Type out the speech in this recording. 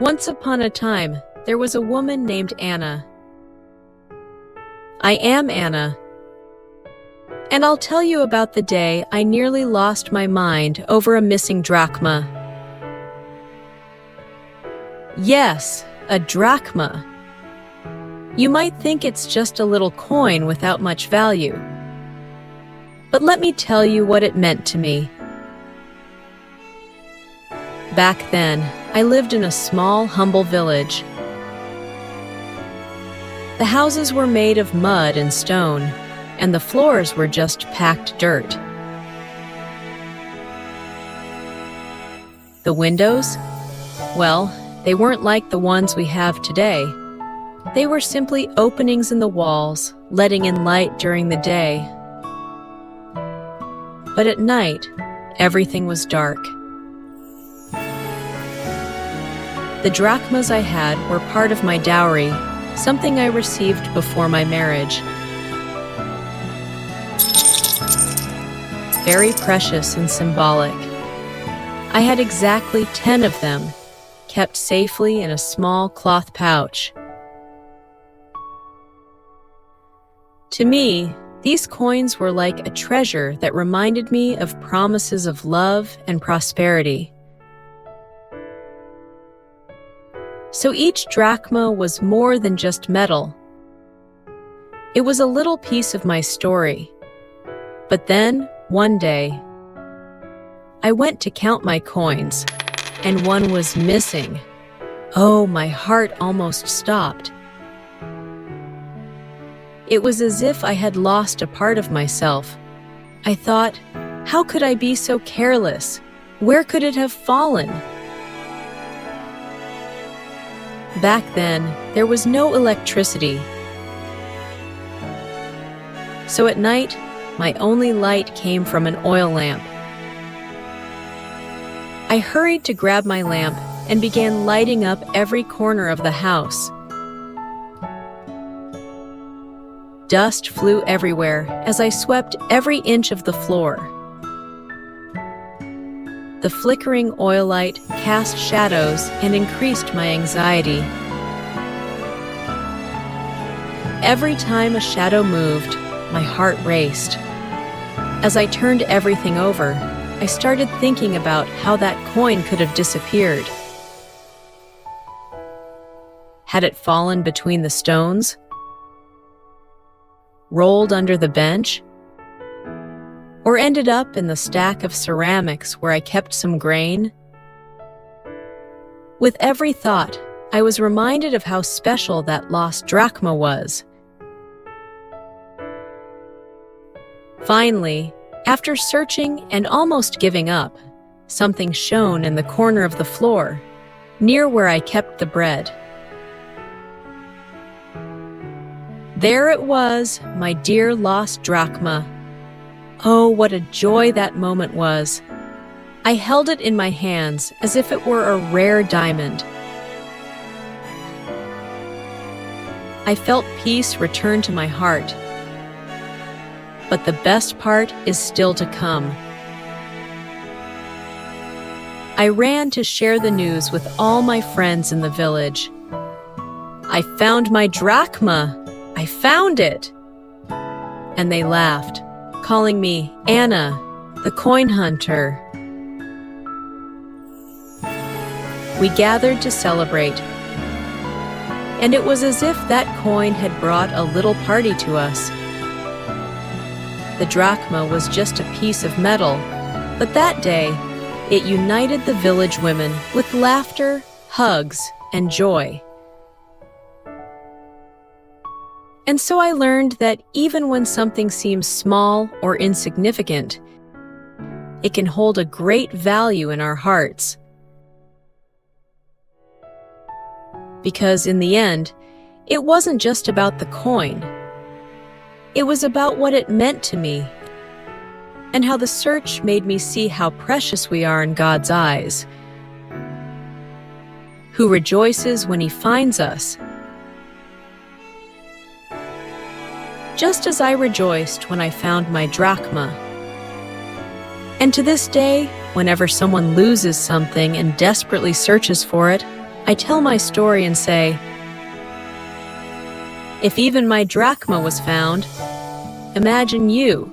Once upon a time, there was a woman named Anna. I am Anna, and I'll tell you about the day I nearly lost my mind over a missing drachma. Yes, a drachma. You might think it's just a little coin without much value. But let me tell you what it meant to me. Back then, I lived in a small, humble village. The houses were made of mud and stone, and the floors were just packed dirt. The windows? Well, they weren't like the ones we have today. They were simply openings in the walls, letting in light during the day. But at night, everything was dark. The drachmas I had were part of my dowry, something I received before my marriage. Very precious and symbolic. I had exactly 10 of them, kept safely in a small cloth pouch. To me, these coins were like a treasure that reminded me of promises of love and prosperity. So each drachma was more than just metal. It was a little piece of my story. But then, one day, I went to count my coins, and one was missing. Oh, my heart almost stopped. It was as if I had lost a part of myself. I thought, how could I be so careless? Where could it have fallen? Back then, there was no electricity. So at night, my only light came from an oil lamp. I hurried to grab my lamp and began lighting up every corner of the house. Dust flew everywhere as I swept every inch of the floor. The flickering oil light cast shadows and increased my anxiety. Every time a shadow moved, my heart raced. As I turned everything over, I started thinking about how that coin could have disappeared. Had it fallen between the stones? Rolled under the bench? Or ended up in the stack of ceramics where I kept some grain? With every thought, I was reminded of how special that lost drachma was. Finally, after searching and almost giving up, something shone in the corner of the floor, near where I kept the bread. There it was, my dear lost drachma. Oh, what a joy that moment was. I held it in my hands as if it were a rare diamond. I felt peace return to my heart. But the best part is still to come. I ran to share the news with all my friends in the village. I found my drachma! I found it! And they laughed, calling me Anna, the coin hunter. We gathered to celebrate, and it was as if that coin had brought a little party to us. The drachma was just a piece of metal, but that day, it united the village women with laughter, hugs, and joy. And so I learned that even when something seems small or insignificant, it can hold a great value in our hearts. Because in the end, it wasn't just about the coin. It was about what it meant to me, and how the search made me see how precious we are in God's eyes, who rejoices when He finds us. Just as I rejoiced when I found my drachma. And to this day, whenever someone loses something and desperately searches for it, I tell my story and say, if even my drachma was found, imagine you,